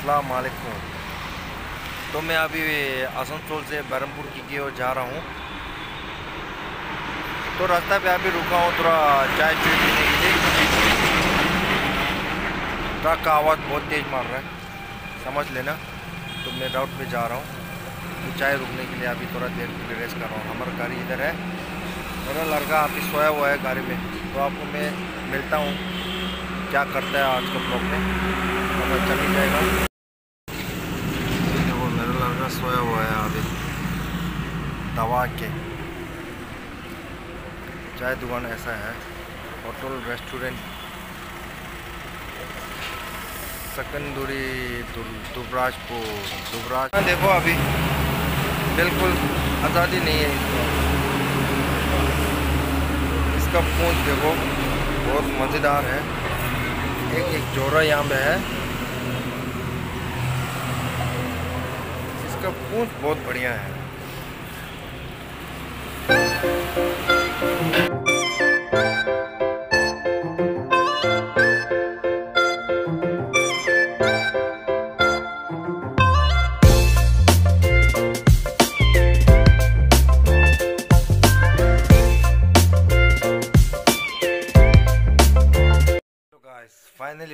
अस्सलामुअलैकुम। तो मैं अभी आसनसोल से बरहमपुर की ओर जा रहा हूँ। तो रास्ता पे अभी रुका हूँ थोड़ा चाय पीने के लिए। ट्रक का आवाज़ बहुत तेज़ मार रहा है, समझ लेना। तो मैं राउट पे जा रहा हूँ, तो चाय रुकने के लिए अभी थोड़ा देर के लिए रेस्ट कर रहा हूँ। हमारा गाड़ी इधर है, मेरा लड़का अभी सोया हुआ है गाड़ी में। तो आपको मैं मिलता हूँ क्या करता है आज के ब्लॉग में, पता चल ही जाएगा। देखो मेरा लड़का सोया हुआ है अभी दबा के। चाय दुकान ऐसा है, होटल रेस्टोरेंट सकंदूरी दुबराज। देखो अभी बिल्कुल आज़ादी नहीं है इसका पूंछ देखो बहुत मज़ेदार है। एक जोड़ा यहाँ पे है, इसका पूंछ बहुत बढ़िया है।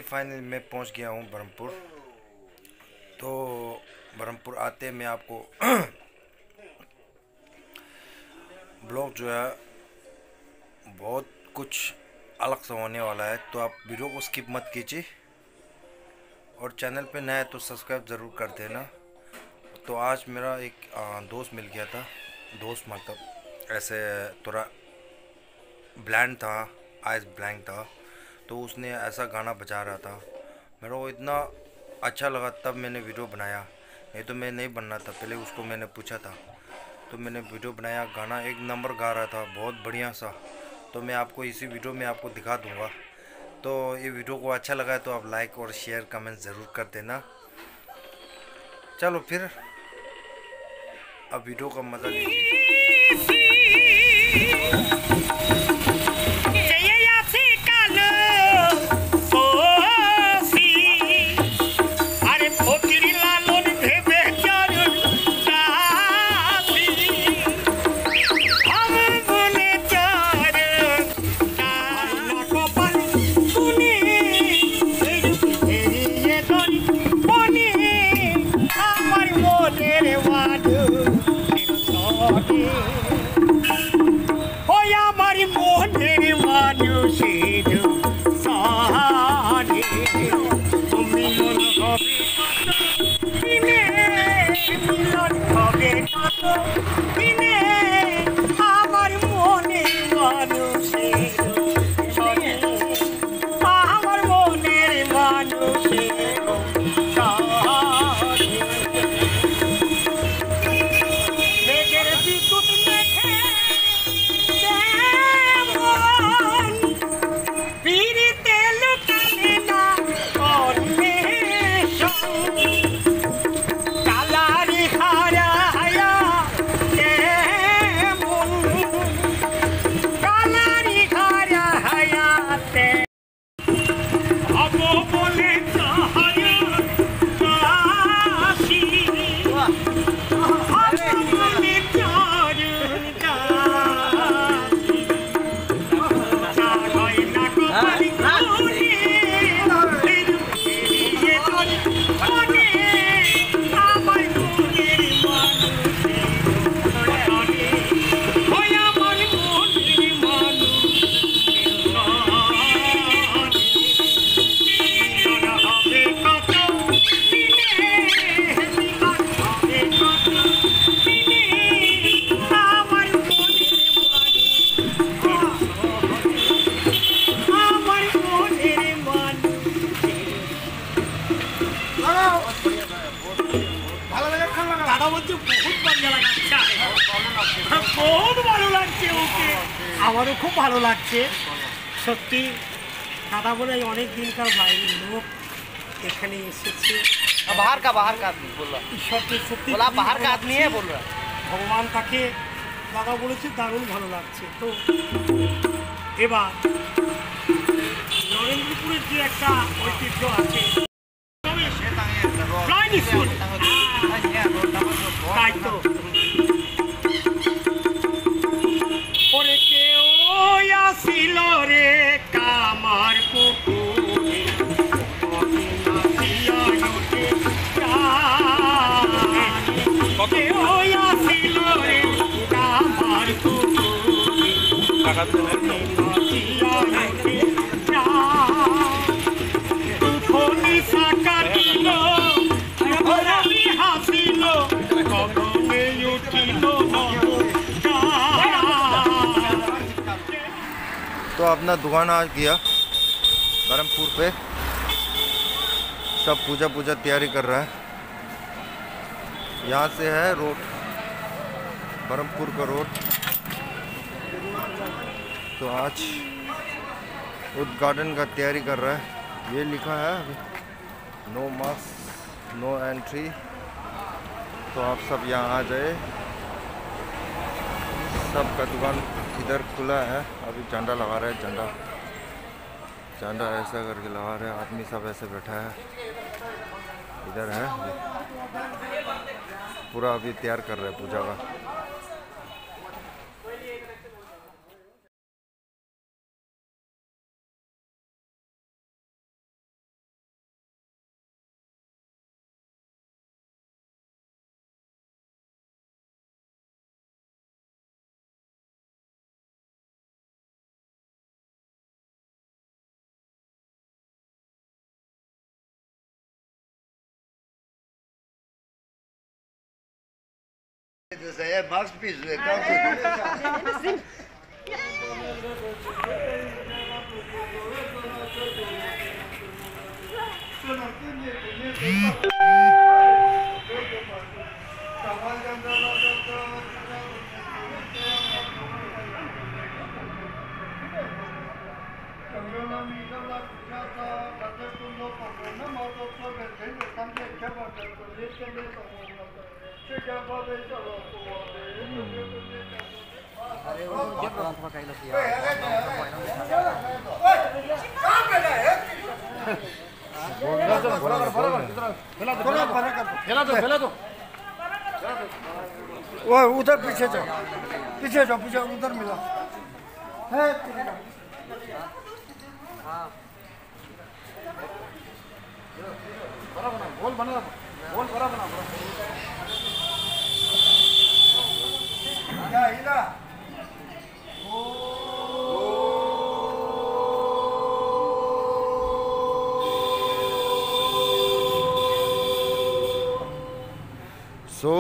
फाइनली मैं पहुंच गया हूं बरहमपुर। तो बरहमपुर आते मैं आपको ब्लॉग जो है बहुत कुछ अलग सा होने वाला है, तो आप वीडियो को स्किप मत कीजिए। और चैनल पे नया है तो सब्सक्राइब ज़रूर कर देना। तो आज मेरा एक दोस्त मिल गया था, दोस्त मतलब ऐसे थोड़ा ब्लैंड था, आइस ब्लैंक था। तो उसने ऐसा गाना बजा रहा था, मेरे को इतना अच्छा लगा, तब मैंने वीडियो बनाया। नहीं तो मैं नहीं बनना था, पहले उसको मैंने पूछा था तो मैंने वीडियो बनाया। गाना एक नंबर गा रहा था, बहुत बढ़िया सा। तो मैं आपको इसी वीडियो में आपको दिखा दूंगा। तो ये वीडियो को अच्छा लगा है तो आप लाइक और शेयर कमेंट ज़रूर कर देना। चलो फिर अब वीडियो का मज़ा लीजिए। बहुत ভালো লাগছে ওকে, আমারও খুব ভালো লাগছে সত্যি। দাদা বলে অনেক দিনকার বাইরের লোক এখানে এসেছে। बाहर का आदमी बोल रहा, ঈশ্বরকে সত্যি बोला बाहर का आदमी है बोल रहा। ভগবান তাকে দাদা বলেছে দারুণ ভালো লাগছে। তো এবার নরেন্দ্রপুরের যে একটা ঐতিহ্য আছে ফ্লাইং স্কুল, তাই তো ওরে কেউ আসিল রে কামার পুকুরে, কেউ আসিল রে কামার পুকুরে, তুফনি সাকাটিল ওরালি হাসিল গগনে উঠিল। तो अपना दुकान आ गया बरहमपुर पे, सब पूजा तैयारी कर रहा है। यहाँ से है रोड, बरहमपुर का रोड। तो आज उद्घाटन का तैयारी कर रहा है। ये लिखा है अभी नो मास्क नो एंट्री, तो आप सब यहाँ आ जाए। सबका दुकान इधर खुला है। अभी झंडा लगा रहे हैं, झंडा ऐसा करके लगा रहे हैं। आदमी सब ऐसे बैठा है, इधर है पूरा अभी तैयार कर रहे हैं पूजा का। Saya Max Piz, वो उधर पीछे जाओ, पीछे उधर मिला है। गोल बना क्या हिला सो